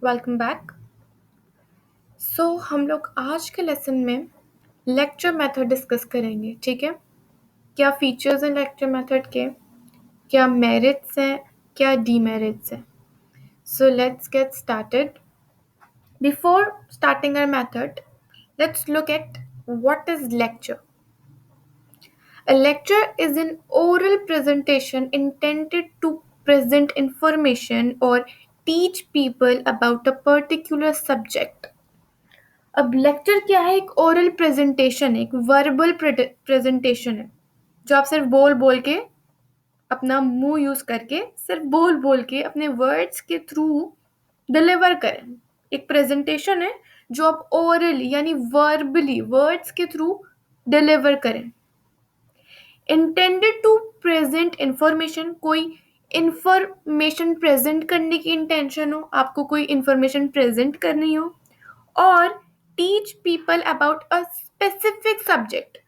Welcome back. हम लोग आज के लेसन में लेक्चर मेथड डिस्कस करेंगे, ठीक है। क्या फीचर्स हैं लेक्चर मेथड के, क्या मेरिट्स हैं, क्या डीमेरिट्स हैं। So let's get started. Before starting our method, let's look at what is lecture. A lecture is an oral presentation intended to present information or teach people about a particular subject. अब lecture क्या है? एक oral presentation, एक verbal presentation है जो आप सिर्फ बोल बोल के, अपना मुंह यूज करके, सिर्फ बोल बोल के अपने वर्ड्स के थ्रू डिलीवर करें. एक प्रेजेंटेशन है जो आप ओरली यानी वर्बली वर्ड्स के थ्रू डिलीवर करें. इंटेंडेड टू प्रेजेंट इंफॉर्मेशन, कोई इंफॉर्मेशन प्रेजेंट करने की इंटेंशन हो, आपको कोई इंफॉर्मेशन प्रेजेंट करनी हो, और teach people about a specific subject.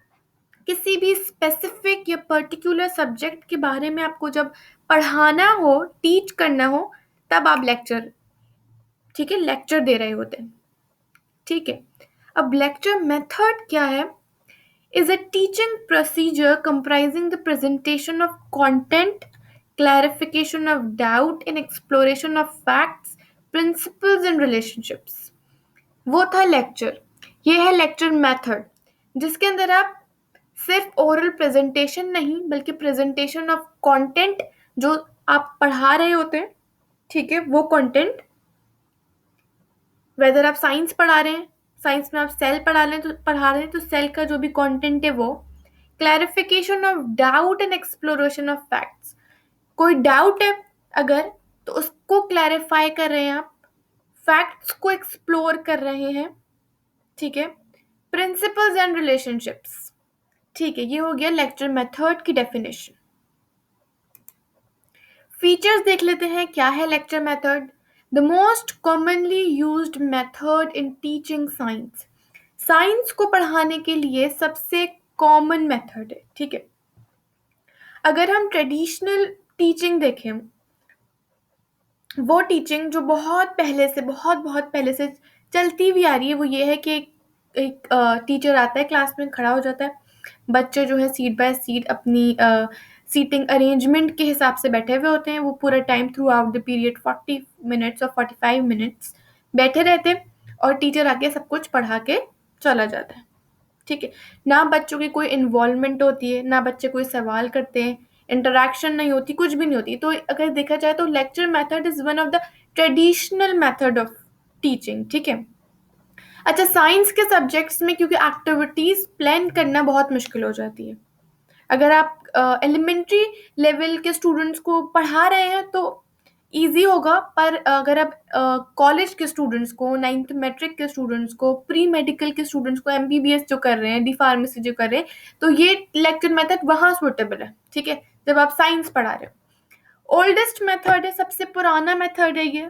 किसी भी स्पेसिफिक या पर्टिकुलर सब्जेक्ट के बारे में आपको जब पढ़ाना हो, टीच करना हो, तब आप लेक्चर, ठीक है, लेक्चर दे रहे होते हैं. ठीक है. अब लेक्चर मेथड क्या है? is a teaching procedure comprising the presentation of content, clarification of doubt, and exploration of facts, principles and relationships. वो था लेक्चर. ये है लेक्चर मेथड, जिसके अंदर आप सिर्फ ओरल प्रेजेंटेशन नहीं बल्कि प्रेजेंटेशन ऑफ कंटेंट, जो आप पढ़ा रहे होते हैं, ठीक है, वो कंटेंट, वेदर आप साइंस पढ़ा रहे हैं, साइंस में आप सेल पढ़ा रहे हैं तो सेल का जो भी कंटेंट है वो. Clarification of doubt and exploration of facts, कोई डाउट है अगर, तो उसको क्लैरिफाई कर रहे हैं आप, फैक्ट्स को एक्सप्लोर कर रहे हैं, ठीक है. प्रिंसिपल्स एंड रिलेशनशिप्स, ठीक है. ये हो गया लेक्चर मेथड की डेफिनेशन. फीचर्स देख लेते हैं. क्या है lecture method? The most commonly used method in teaching science. Science को पढ़ाने के लिए सबसे कॉमन मेथड है, ठीक है. अगर हम ट्रेडिशनल टीचिंग देखें, वो टीचिंग जो बहुत पहले से बहुत पहले से चलती हुई आ रही है, वो ये है कि एक टीचर आता है, क्लास में खड़ा हो जाता है, बच्चे जो है सीट बाय सीट अपनी सीटिंग अरेंजमेंट के हिसाब से बैठे हुए होते हैं. वो पूरा time through out the period 40 minutes और 45 मिनट्स बैठे रहते हैं, और टीचर आके सब कुछ पढ़ा के चला जाता है, ठीक है. ना बच्चों की कोई इन्वॉल्वमेंट होती है, ना बच्चे कोई सवाल करते हैं, इंटरेक्शन नहीं होती, कुछ भी नहीं होती. तो अगर देखा जाए तो lecture method is one of the traditional method of teaching, ठीक है. अच्छा, साइंस के सब्जेक्ट्स में क्योंकि एक्टिविटीज प्लान करना बहुत मुश्किल हो जाती है. अगर आप एलिमेंट्री लेवल के स्टूडेंट्स को पढ़ा रहे हैं तो ईजी होगा, पर अगर आप कॉलेज के स्टूडेंट्स को, 9th मैट्रिक के स्टूडेंट्स को, प्री मेडिकल के स्टूडेंट्स को, एमबीबीएस जो कर रहे हैं, डी फार्मेसी जो कर रहे हैं, तो ये लेक्चर मेथड वहाँ सूटेबल है, ठीक है, जब आप साइंस पढ़ा रहे हो. ओल्डेस्ट मेथड है, सबसे पुराना मेथड है ये.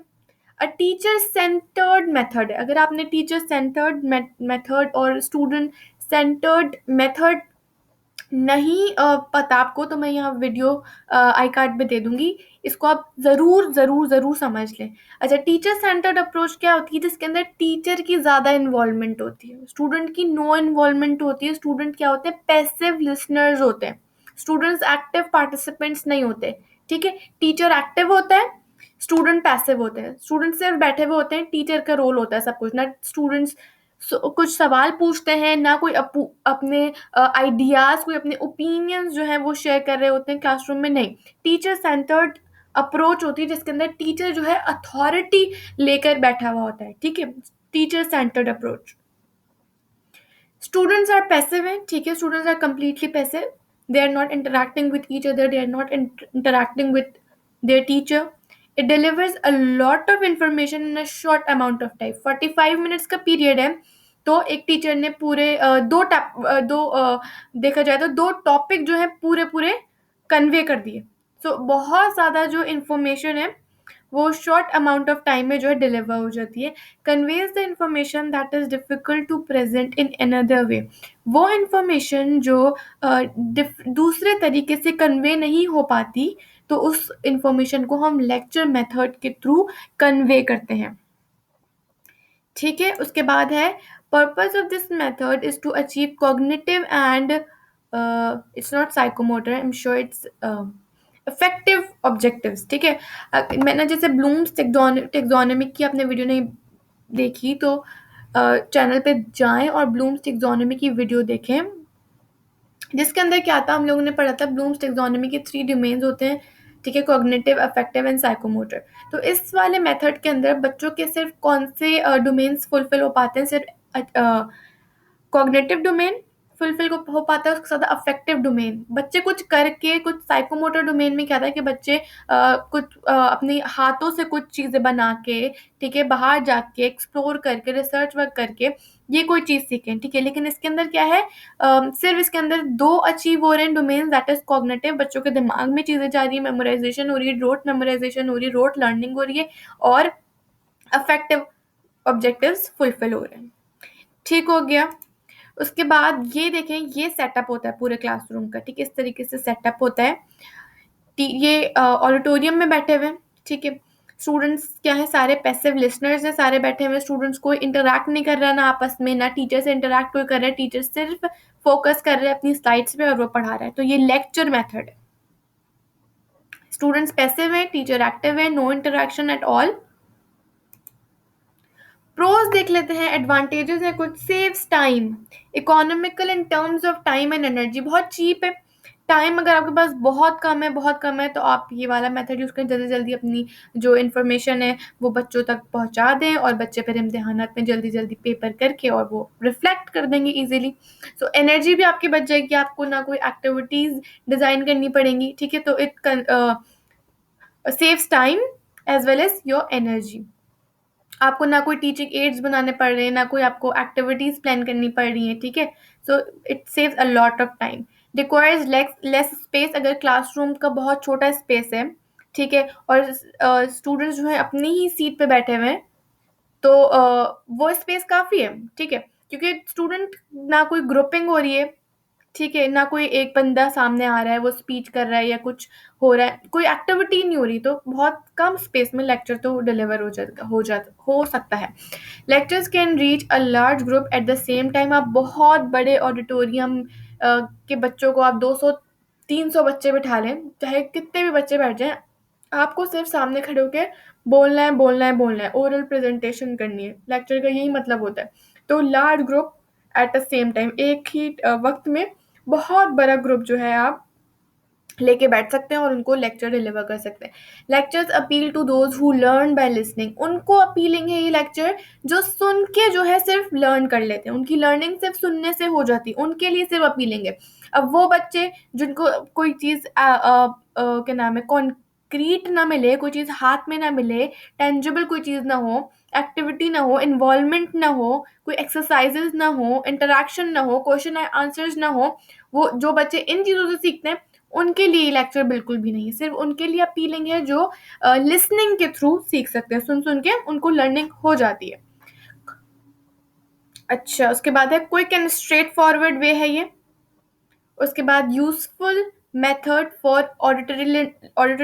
टीचर सेंटर्ड मेथड है. अगर आपने टीचर सेंटर्ड मेथड और स्टूडेंट सेंटर्ड मेथड नहीं पता आपको, तो मैं यहाँ वीडियो आई कार्ड में दे दूंगी, इसको आप ज़रूर समझ लें. अच्छा, टीचर सेंटर्ड अप्रोच क्या होती है? जिसके अंदर टीचर की ज़्यादा इन्वॉल्वमेंट होती है, स्टूडेंट की नो इन्वॉल्वमेंट होती है. स्टूडेंट क्या होते हैं? पैसिव लिसनर्स होते हैं. स्टूडेंट्स एक्टिव पार्टिसिपेंट्स नहीं होते, ठीक है. टीचर एक्टिव होता है, स्टूडेंट पैसिव होते हैं. स्टूडेंट सिर्फ बैठे हुए होते हैं, टीचर का रोल होता है सब कुछ. ना स्टूडेंट्स कुछ सवाल पूछते हैं, ना कोई अपने आइडियाज, कोई अपने ओपिनियंस जो है वो शेयर कर रहे होते हैं क्लासरूम में. नहीं, टीचर सेंटर्ड अप्रोच होती है जिसके अंदर टीचर जो है अथॉरिटी लेकर बैठा हुआ होता है, ठीक है. Teacher centred approach. Students are passive हैं, ठीक है. Students are completely passive. They are not interacting with each other, they are not interacting with their teacher. It delivers a lot of information in a short amount of time. 45 minutes का period है, तो एक teacher ने पूरे देखा जाए तो 2 topic जो है पूरे कन्वे कर दिए. सो बहुत ज़्यादा जो इन्फॉर्मेशन है वो शॉर्ट अमाउंट ऑफ टाइम में जो है डिलीवर हो जाती है. Conveys the information that is difficult to present in another way. वो इन्फॉर्मेशन जो दूसरे तरीके से कन्वे नहीं हो पाती, तो उस इंफॉर्मेशन को हम लेक्चर मेथड के थ्रू कन्वे करते हैं. ठीक है। उसके बाद है purpose of this method is to achieve cognitive and it's not psychomotor, I am sure it's effective objectives. ठीक है। मैंने जैसे ब्लूम्स टेक्सोनोमी की आपने वीडियो नहीं देखी तो चैनल पे जाएं और ब्लूम्स टेक्सोनोमी की वीडियो देखें, जिसके अंदर क्या था, हम लोगों ने पढ़ा था ब्लूम्स टेक्सोनोमी के 3 डोमेन्स होते हैं। ठीक है, कॉग्निटिव, अफेक्टिव एंड साइकोमोटर। तो इस वाले मेथड के अंदर बच्चों के सिर्फ कौन से डोमेन्स फुलफिल हो पाते हैं, सिर्फ कॉग्निटिव डोमेन फुलफिल हो पाता है, उसके साथ अफेक्टिव डोमेन। बच्चे कुछ करके, कुछ साइकोमोटर डोमेन में क्या था कि बच्चे कुछ अपने हाथों से कुछ चीज़ें बना के, ठीक है, बाहर जाके एक्सप्लोर करके रिसर्च वर्क करके ये कोई चीज़ सीखें। ठीक है, लेकिन इसके अंदर क्या है, सिर्फ इसके अंदर 2 अचीव हो रहे हैं डोमेन, दैट इज कॉग्निटिव, बच्चों के दिमाग में चीज़ें जा रही है, मेमोराइजेशन हो रही है, रोट मेमोराइजेशन हो रही है, रोट लर्निंग हो रही है, और अफेक्टिव ऑब्जेक्टिव्स फुलफिल हो रहे हैं। ठीक हो गया। उसके बाद ये देखें, ये सेटअप होता है पूरे क्लासरूम का। ठीक है, इस तरीके से सेटअप होता है। ये ऑडिटोरियम में बैठे हुए हैं। ठीक है, स्टूडेंट्स क्या है, सारे पैसिव लिसनर्स हैं, सारे बैठे हुए स्टूडेंट्स, कोई इंटरैक्ट नहीं कर रहा ना आपस में, ना टीचर से इंटरैक्ट कोई कर रहा है, टीचर सिर्फ फोकस कर रहे हैं अपनी स्लाइड्स पे और वो पढ़ा रहा है। तो ये लेक्चर मेथड है। स्टूडेंट्स पैसिव है, टीचर एक्टिव है, no interaction at all. Pros देख लेते हैं, एडवांटेजेस है कुछ। Saves time, economical in terms of time and energy, बहुत चीप है। टाइम अगर आपके पास बहुत कम है तो आप ये वाला मेथड यूज़ करें, जल्दी जल्दी अपनी जो इन्फॉर्मेशन है वो बच्चों तक पहुंचा दें, और बच्चे फिर इम्तिहानात में जल्दी जल्दी पेपर करके और वो रिफ्लेक्ट कर देंगे इजीली। सो एनर्जी भी आपकी बच जाएगी, आपको ना कोई एक्टिविटीज़ डिज़ाइन करनी पड़ेंगी। ठीक है, तो it saves time as well as your energy. आपको ना कोई टीचिंग एड्स बनाने पड़ रहे हैं, ना कोई आपको एक्टिविटीज़ प्लान करनी पड़ रही हैं। ठीक है, so it saves a lot of time. Requires less space, अगर क्लासरूम का बहुत छोटा स्पेस है, ठीक है, और स्टूडेंट्स जो है अपनी ही सीट पे बैठे हुए हैं, तो वो स्पेस काफ़ी है। ठीक है, क्योंकि स्टूडेंट ना कोई ग्रुपिंग हो रही है, ठीक है, ना कोई एक बंदा सामने आ रहा है वो स्पीच कर रहा है या कुछ हो रहा है, कोई एक्टिविटी नहीं हो रही, तो बहुत कम स्पेस में लेक्चर तो डिलीवर हो सकता है। Lectures can reach a large group at the same time. आप बहुत बड़े ऑडिटोरियम के बच्चों को, आप 200-300 बच्चे बिठा लें, चाहे कितने भी बच्चे बैठ जाएं, आपको सिर्फ सामने खड़े होकर बोलना है, ओरल प्रेजेंटेशन करनी है। लेक्चर का यही मतलब होता है। तो large group at the same time, एक ही वक्त में बहुत बड़ा ग्रुप जो है आप लेके बैठ सकते हैं और उनको लेक्चर डिलीवर कर सकते हैं। Lectures appeal to those who learn by listening, उनको अपीलिंग है ये लेक्चर जो सुन के जो है सिर्फ लर्न कर लेते हैं, उनकी लर्निंग सिर्फ सुनने से हो जाती है, उनके लिए सिर्फ अपीलिंग है। अब वो बच्चे जिनको कोई चीज़ क्या नाम है, कॉन्क्रीट ना मिले, कोई चीज़ हाथ में ना मिले, टेंजिबल कोई चीज़ ना हो, एक्टिविटी ना हो, इन्वॉल्वमेंट ना हो, कोई एक्सरसाइजेज ना हो, इंटरेक्शन ना हो, क्वेश्चन आंसर्स ना हो, वो जो बच्चे इन चीज़ों से सीखते हैं उनके लिए लेक्चर बिल्कुल भी नहीं है। सिर्फ उनके लिए अपीलिंग है जो लिसनिंग के थ्रू सीख सकते हैं, सुन के उनको लर्निंग हो जाती है। अच्छा, उसके बाद है क्विक एंड स्ट्रेट फॉरवर्ड वे है ये। उसके बाद useful method for auditory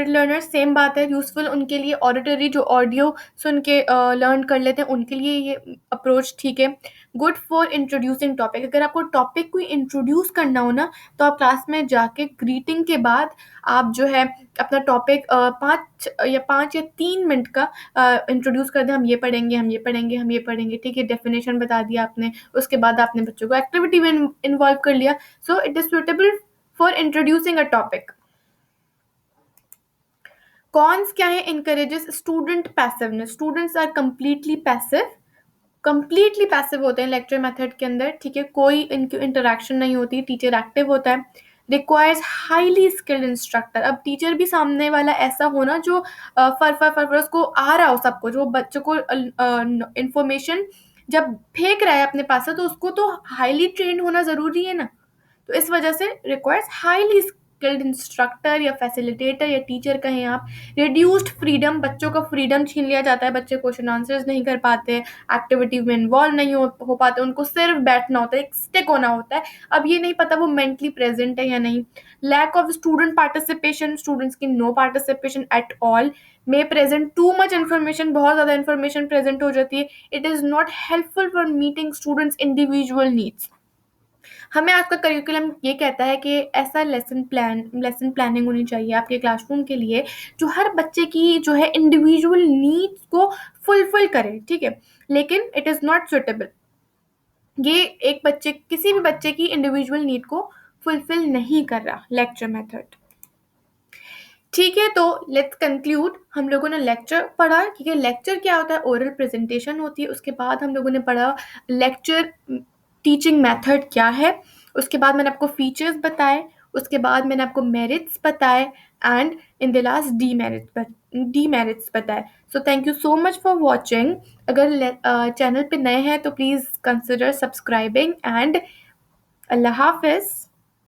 learner, same बात है, यूजफुल उनके लिए, ऑडिटरी जो ऑडियो सुन के लर्न कर लेते हैं उनके लिए ये अप्रोच ठीक है। गुड फॉर इंट्रोड्यूसिंग टॉपिक, अगर आपको टॉपिक को इंट्रोड्यूस करना हो ना, तो आप क्लास में जाके ग्रीटिंग के बाद आप जो है अपना टॉपिक 5 या 3 मिनट का इंट्रोड्यूस कर दें। हम ये पढ़ेंगे, ठीक है, डेफिनेशन बता दिया आपने, उसके बाद आपने बच्चों को एक्टिविटी में इन्वॉल्व कर लिया। So it is suitable for introducing a topic. Cons क्या है, encourages student passiveness. Students are completely होते हैं लेक्चर मेथड के अंदर। ठीक है, कोई इनकी इंटरेक्शन नहीं होती, टीचर एक्टिव होता है। रिक्वायर्स हाईली स्किल्ड इंस्ट्रक्टर, अब टीचर भी सामने वाला ऐसा होना जो फर उसको आ रहा हो सब कुछ, वो बच्चों को इंफॉर्मेशन जब फेंक रहा है अपने पास से, तो उसको तो हाईली ट्रेंड होना ज़रूरी है ना। तो इस वजह से रिक्वायर्स हाईली स्किल्ड इंस्ट्रक्टर या फैसिलिटेटर या टीचर कहें आप, रिड्यूस्ड फ्रीडम, बच्चों का फ्रीडम छीन लिया जाता है, बच्चे क्वेश्चन आंसर्स नहीं कर पाते, एक्टिविटी में इन्वॉल्व नहीं हो पाते, उनको सिर्फ बैठना होता है, एक स्टिक होना होता है। अब ये नहीं पता वो मेंटली प्रेजेंट है या नहीं। Lack of student participation, students की no participation at all, may present too much information, बहुत ज़्यादा इन्फॉर्मेशन प्रेजेंट हो जाती है। It is not helpful for meeting students individual needs. हमें आज का करिकुलम ये कहता है कि ऐसा लेसन प्लानिंग होनी चाहिए आपके क्लासरूम के लिए जो हर बच्चे की जो है इंडिविजुअल नीड्स को फुलफिल करे, ठीक है, लेकिन इट इज़ नॉट सुटेबल। ये एक बच्चे, किसी भी बच्चे की इंडिविजुअल नीड को फुलफिल नहीं कर रहा लेक्चर मेथड। ठीक है, तो लेट्स कंक्लूड। हम लोगों ने लेक्चर पढ़ा, ठीक है। लेक्चर क्या होता है? ओरल प्रेजेंटेशन होती है। उसके बाद हम लोगों ने पढ़ा लेक्चर टीचिंग मेथड क्या है। उसके बाद मैंने आपको फीचर्स बताए। उसके बाद मैंने आपको मेरिट्स बताए and in the last demerits बताए। So thank you so much for watching. अगर चैनल पे नए हैं तो प्लीज़ कंसिडर सब्सक्राइबिंग एंड अल्लाह हाफिज़।